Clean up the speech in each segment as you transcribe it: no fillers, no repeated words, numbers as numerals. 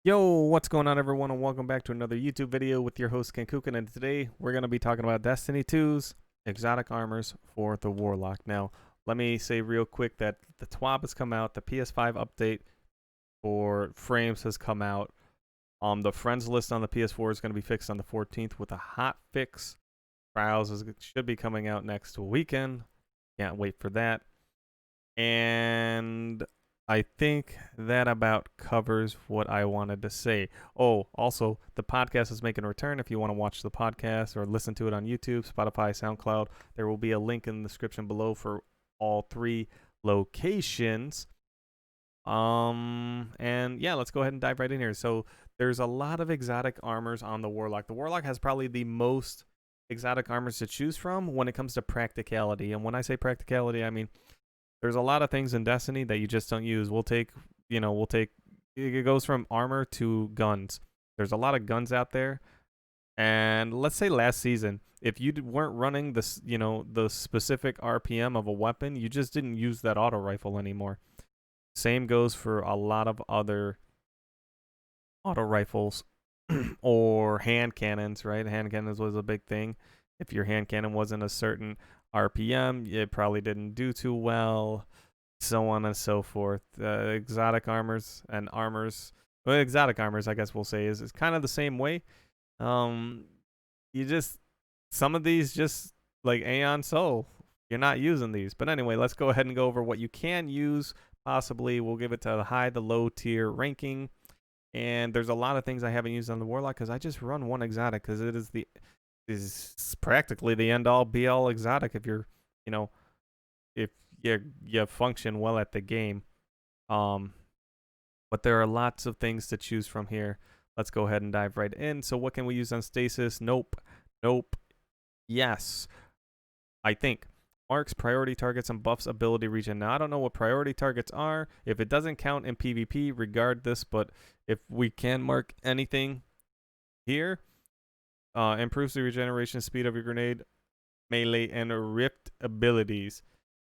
Yo, what's going on, everyone, and welcome back to another YouTube video with your host Kenkukun. And today we're going to be talking about Destiny 2's exotic armors for the Warlock. Now, let me say real quick that the TWAB has come out, the PS5 update for frames has come out. The friends list on the PS4 is going to be fixed on the 14th with a hot fix. Should be coming out next weekend. Can't wait for that. And I think that about covers what I wanted to say. Oh, also, the podcast is making a return. If you want to watch the podcast or listen to it on YouTube, Spotify, SoundCloud, there will be a link in the description below for all three locations. And yeah, let's go ahead and dive right in here. So there's a lot of exotic armors on the Warlock. The Warlock has probably the most exotic armors to choose from when it comes to practicality. And when I say practicality, I mean there's a lot of things in Destiny that you just don't use. It goes from armor to guns. There's a lot of guns out there. And let's say last season, if you weren't running the specific RPM of a weapon, you just didn't use that auto rifle anymore. Same goes for a lot of other auto rifles or hand cannons, right? Hand cannons was a big thing. If your hand cannon wasn't a certain RPM, it probably didn't do too well, so on and so forth. Exotic armors and armors, well, exotic armors, I guess we'll say, is kind of the same way. Um, you just, some of these just like Aeon Soul, you're not using these. But anyway, let's go ahead and go over what you can use. Possibly, we'll give it to the high, the low tier ranking. And there's a lot of things I haven't used on the Warlock because I just run one exotic because it is practically the end all be all exotic if you're, you know, if you function well at the game. But there are lots of things to choose from here. Let's go ahead and dive right in. So what can we use on Stasis? Nope. Yes. I think marks priority targets and buffs ability regen. Now, I don't know what priority targets are. If it doesn't count in PvP, regard this. But if we can mark anything here, improves the regeneration speed of your grenade, melee, and rift abilities.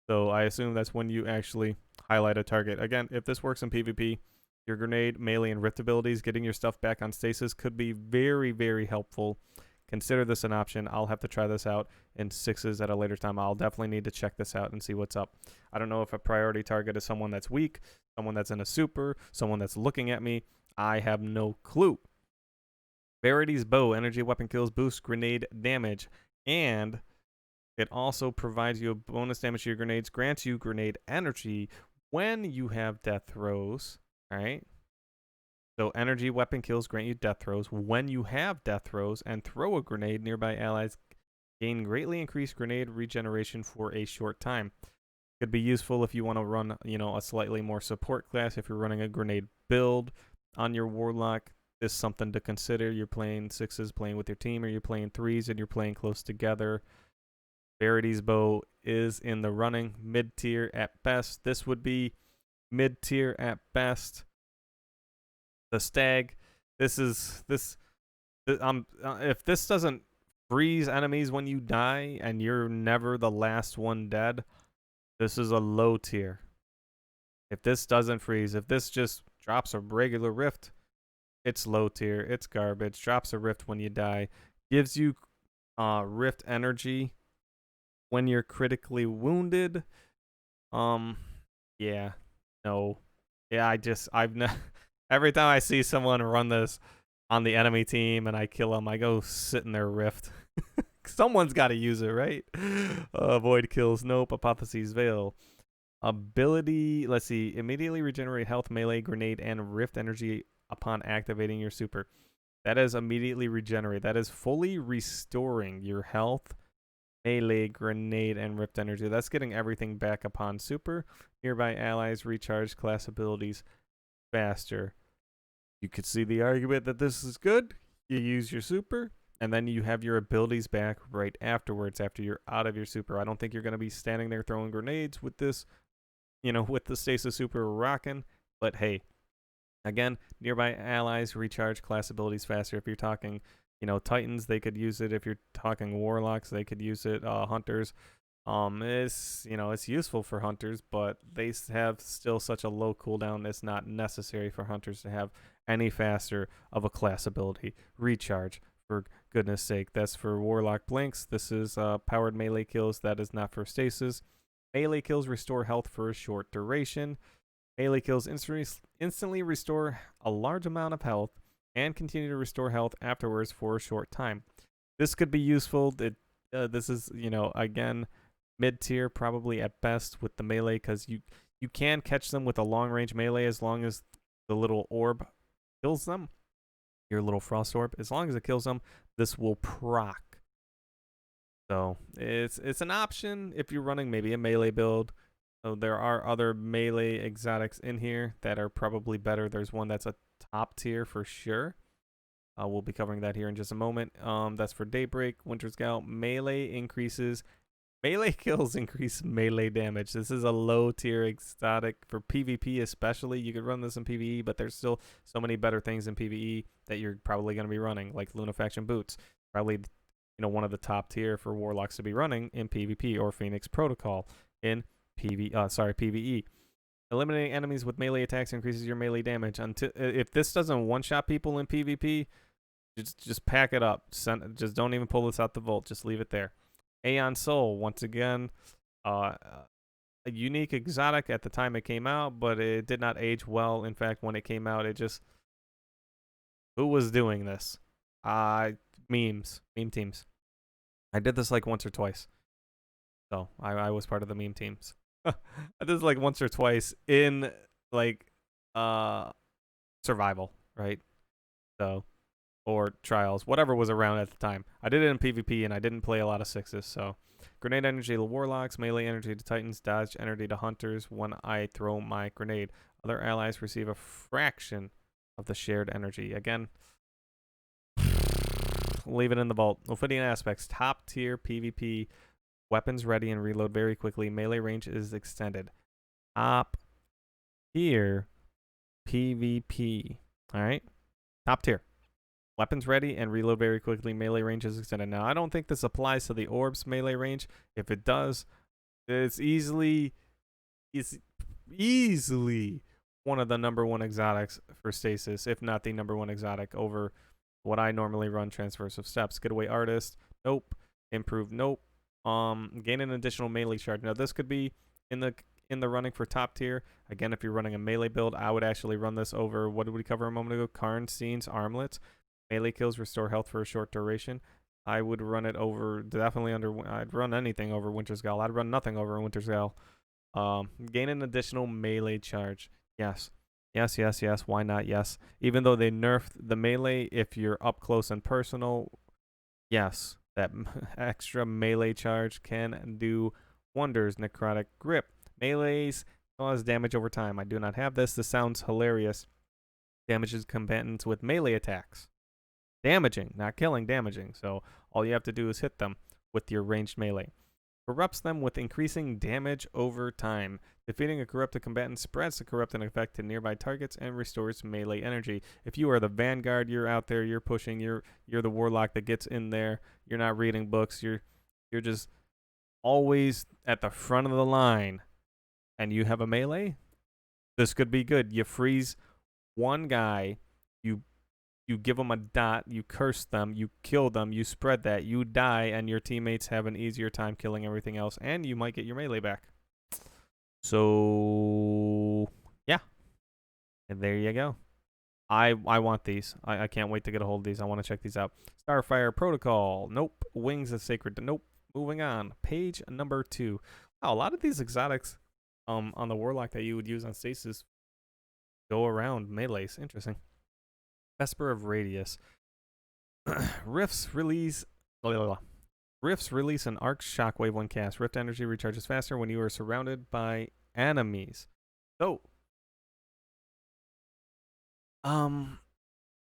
So I assume that's when you actually highlight a target. Again, if this works in PvP, your grenade, melee, and rift abilities, getting your stuff back on stasis could be very, very helpful. Consider this an option. I'll have to try this out in sixes at a later time. I'll definitely need to check this out and see what's up. I don't know if a priority target is someone that's weak, someone that's in a super, someone that's looking at me. I have no clue. Verity's bow, energy weapon kills, boosts grenade damage, and it also provides you a bonus damage to your grenades, grants you grenade energy when you have death throws. All right. So energy weapon kills grant you death throws when you have death throws and throw a grenade. Nearby allies gain greatly increased grenade regeneration for a short time. Could be useful if you want to run, a slightly more support class. If you're running a grenade build on your Warlock, this is something to consider. You're playing sixes, playing with your team, or you're playing threes and you're playing close together. Verity's bow is in the running, mid tier at best. This would be mid tier at best. The stag, if this doesn't freeze enemies when you die and you're never the last one dead, this is a low tier. If this doesn't freeze, if this just drops a regular rift, it's low tier. It's garbage. Drops a rift when you die, gives you rift energy when you're critically wounded. Yeah, no, yeah. Every time I see someone run this on the enemy team and I kill them, I go sit in their rift. Someone's got to use it, right? Avoid kills. Nope. Apotheosis Veil. Ability. Let's see. Immediately regenerate health, melee, grenade, and rift energy upon activating your super. That is immediately regenerate. That is fully restoring your health, melee, grenade, and rift energy. That's getting everything back upon super. Nearby allies recharge class abilities faster. You could see the argument that this is good. You use your super, and then you have your abilities back right afterwards after you're out of your super. I don't think you're going to be standing there throwing grenades with this, with the stasis super rocking. But hey, again, nearby allies recharge class abilities faster. If you're talking, Titans, they could use it. If you're talking Warlocks, they could use it. Hunters, It's it's useful for hunters, but they have still such a low cooldown. It's not necessary for hunters to have any faster of a class ability. Recharge, for goodness sake. That's for Warlock Blinks. This is powered melee kills. That is not for Stasis. Melee kills restore health for a short duration. Melee kills instantly restore a large amount of health and continue to restore health afterwards for a short time. This could be useful. This is, again, mid-tier probably at best with the melee, because you can catch them with a long-range melee as long as the little orb kills them. Your little frost orb. As long as it kills them, this will proc. So it's an option if you're running maybe a melee build. So there are other melee exotics in here that are probably better. There's one that's a top tier for sure. We'll be covering that here in just a moment. That's for Daybreak, Winter's Gale. Melee increases. Melee kills increase melee damage. This is a low tier exotic for PvP especially. You could run this in PvE, but there's still so many better things in PvE that you're probably going to be running, like Lunafaction Boots. Probably one of the top tier for Warlocks to be running in PvP, or Phoenix Protocol in PvE. Eliminating enemies with melee attacks increases your melee damage. Until if this doesn't one-shot people in PvP, just pack it up. Just don't even pull this out the vault. Just leave it there. Aeon Soul, once again, a unique exotic at the time it came out, but it did not age well. In fact, when it came out, who was doing this? Meme teams. I did this like once or twice. So I was part of the meme teams. I did this like once or twice in like survival, right? So, or trials, whatever was around at the time. I did it in PvP and I didn't play a lot of sixes. So grenade energy to Warlocks, melee energy to Titans, dodge energy to Hunters when I throw my grenade. Other allies receive a fraction of the shared energy. Again, leave it in the vault. Ophidian aspects, top tier PvP, weapons ready and reload very quickly. Melee range is extended. Top tier PvP. All right, top tier. Weapons ready and reload very quickly. Melee range is extended. Now, I don't think this applies to the orb's melee range. If it does, it's easily one of the number one exotics for Stasis, if not the number one exotic over what I normally run, Transversive Steps. Getaway Artist, nope. Improved, nope. Gain an additional melee charge. Now, this could be in the running for top tier. Again, if you're running a melee build, I would actually run this over, what did we cover a moment ago? Karnstein's Armlets. Melee kills restore health for a short duration. I would run it over, definitely under, I'd run anything over Winter's Gale. I'd run nothing over Winter's Gale. Gain an additional melee charge. Yes. Yes. Why not? Yes. Even though they nerfed the melee, if you're up close and personal, yes, that extra melee charge can do wonders. Necrotic Grip. Melees cause damage over time. I do not have this. This sounds hilarious. Damages combatants with melee attacks. Damaging, not killing, damaging. So all you have to do is hit them with your ranged melee. Corrupts them with increasing damage over time. Defeating a corrupted combatant spreads the corrupting effect to nearby targets and restores melee energy. If you are the vanguard, you're out there, you're pushing, you're the warlock that gets in there. You're not reading books. You're just always at the front of the line, and you have a melee. This could be good. You freeze one guy. You give them a dot, you curse them, you kill them, you spread that, you die, and your teammates have an easier time killing everything else, and you might get your melee back. So, yeah. And there you go. I want these. I can't wait to get a hold of these. I want to check these out. Starfire Protocol. Nope. Wings of Sacred. Nope. Moving on. Page number 2. Wow, a lot of these exotics on the Warlock that you would use on Stasis go around melees. Interesting. Vesper of Radius. Rifts release an arc shockwave when cast. Rift energy recharges faster when you are surrounded by enemies. So,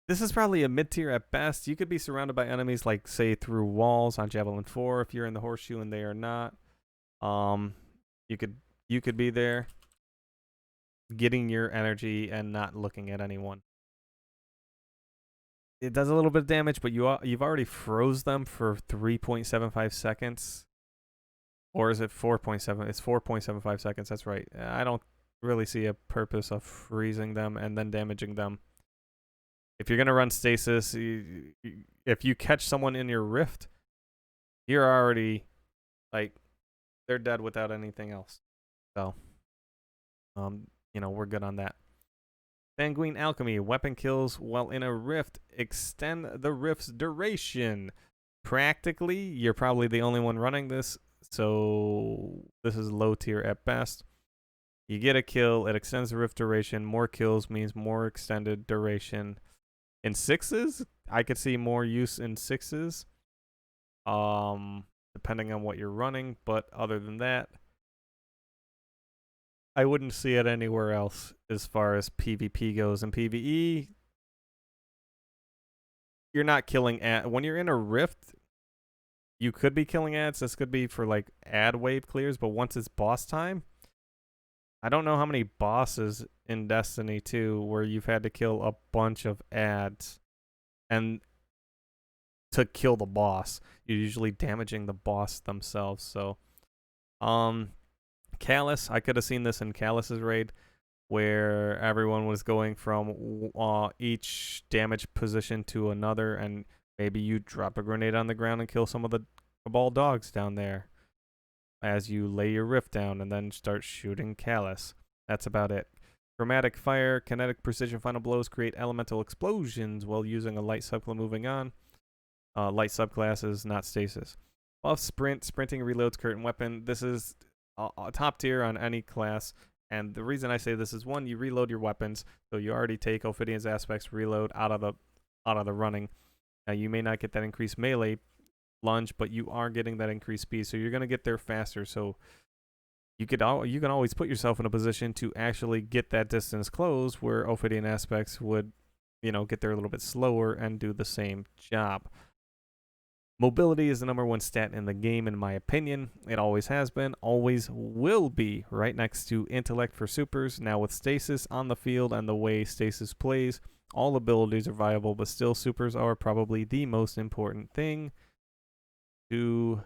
this is probably a mid-tier at best. You could be surrounded by enemies, like, say, through walls on Javelin 4 if you're in the horseshoe and they are not. You could be there getting your energy and not looking at anyone. It does a little bit of damage, but you've already froze them for 3.75 seconds. Or is it 4.7? It's 4.75 seconds. That's right. I don't really see a purpose of freezing them and then damaging them. If you're going to run stasis, if you catch someone in your rift, you're already, like, they're dead without anything else. So, we're good on that. Sanguine Alchemy. Weapon kills while in a rift extend the rift's duration. Practically, you're probably the only one running this, so this is low tier at best. You get a kill, it extends the rift duration. More kills means more extended duration. In sixes, I could see more use in sixes, depending on what you're running. But other than that, I wouldn't see it anywhere else as far as PvP goes. In PvE, you're not killing when you're in a rift. You could be killing ads. This could be for like ad wave clears, but once it's boss time, I don't know how many bosses in Destiny 2 where you've had to kill a bunch of ads and to kill the boss. You're usually damaging the boss themselves. So, Callus, I could have seen this in Callus's raid where everyone was going from each damage position to another, and maybe you drop a grenade on the ground and kill some of the Cabal dogs down there as you lay your rift down and then start shooting Callus. That's about it. Chromatic Fire, kinetic precision final blows create elemental explosions while using a light subclass moving on. Light subclass is not stasis. Buff sprint, sprinting reloads curtain weapon. This is top tier on any class. And the reason I say this is, one, you reload your weapons, so you already take Ophidion's aspects reload out of the running. Now you may not get that increased melee lunge, but you are getting that increased speed, so you're gonna get there faster. So you can always put yourself in a position to actually get that distance closed, where Ophidian aspects would, get there a little bit slower and do the same job. Mobility is the #1 stat in the game, in my opinion. It always has been, always will be, right next to intellect for supers. Now with stasis on the field and the way stasis plays, all abilities are viable, but still supers are probably the most important thing to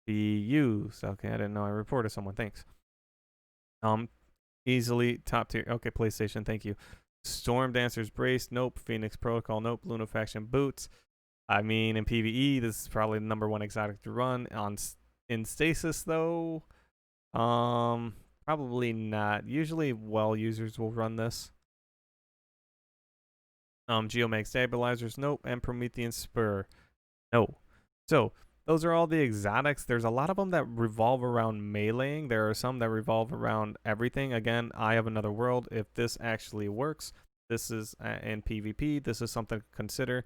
be used. Okay, I didn't know I reported someone. Thanks. Easily top tier. Okay, PlayStation, thank you. Storm Dancer's Brace, nope. Phoenix Protocol, nope. Lunafaction Boots. I mean, in PvE, this is probably the #1 exotic to run. In Stasis, though, probably not. Usually, users will run this. Geomag Stabilizers, nope. And Promethean Spur, no. So, those are all the exotics. There's a lot of them that revolve around meleeing. There are some that revolve around everything. Again, Eye of Another World. If this actually works, this is in PvP. This is something to consider.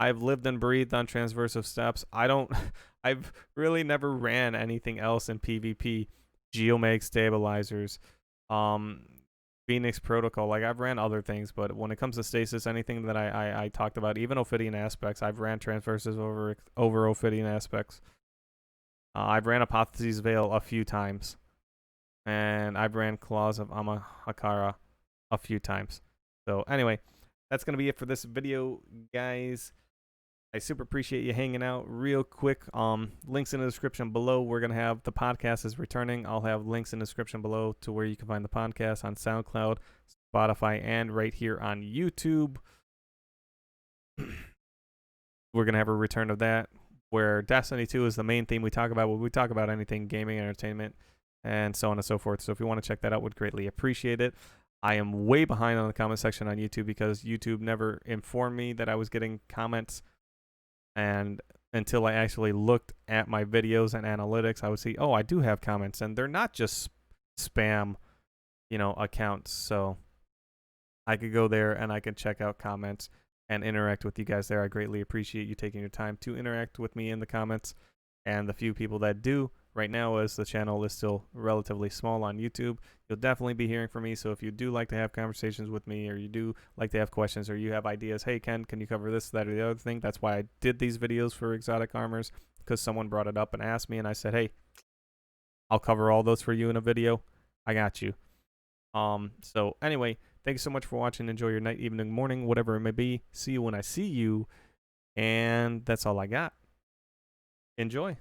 I've lived and breathed on transversive steps. I've really never ran anything else in PvP. Geomag Stabilizers, Phoenix Protocol. Like, I've ran other things, but when it comes to stasis, anything that I talked about, even Ophidian aspects, I've ran transverses over Ophidian aspects. I've ran Apotheosis Veil a few times, and I've ran Claws of Amahakara a few times. So anyway, that's gonna be it for this video, guys. I super appreciate you hanging out. Real quick, links in the description below. We're going to have the podcast is returning. I'll have links in the description below to where you can find the podcast on SoundCloud, Spotify, and right here on YouTube. We're going to have a return of that, where Destiny 2 is the main theme we talk about. We talk about anything gaming, entertainment, and so on and so forth. So if you want to check that out, would greatly appreciate it. I am way behind on the comment section on YouTube because YouTube never informed me that I was getting comments. And until I actually looked at my videos and analytics, I would see, oh, I do have comments, and they're not just spam, accounts. So I could go there and I could check out comments and interact with you guys there. I greatly appreciate you taking your time to interact with me in the comments. And the few people that do right now, as the channel is still relatively small on YouTube, you'll definitely be hearing from me. So if you do like to have conversations with me, or you do like to have questions, or you have ideas, hey Ken, can you cover this, that, or the other thing? That's why I did these videos for exotic armors, because someone brought it up and asked me, and I said, hey, I'll cover all those for you in a video. I got you. So anyway, thank you so much for watching. Enjoy your night, evening, morning, whatever it may be. See you when I see you. And that's all I got. Enjoy.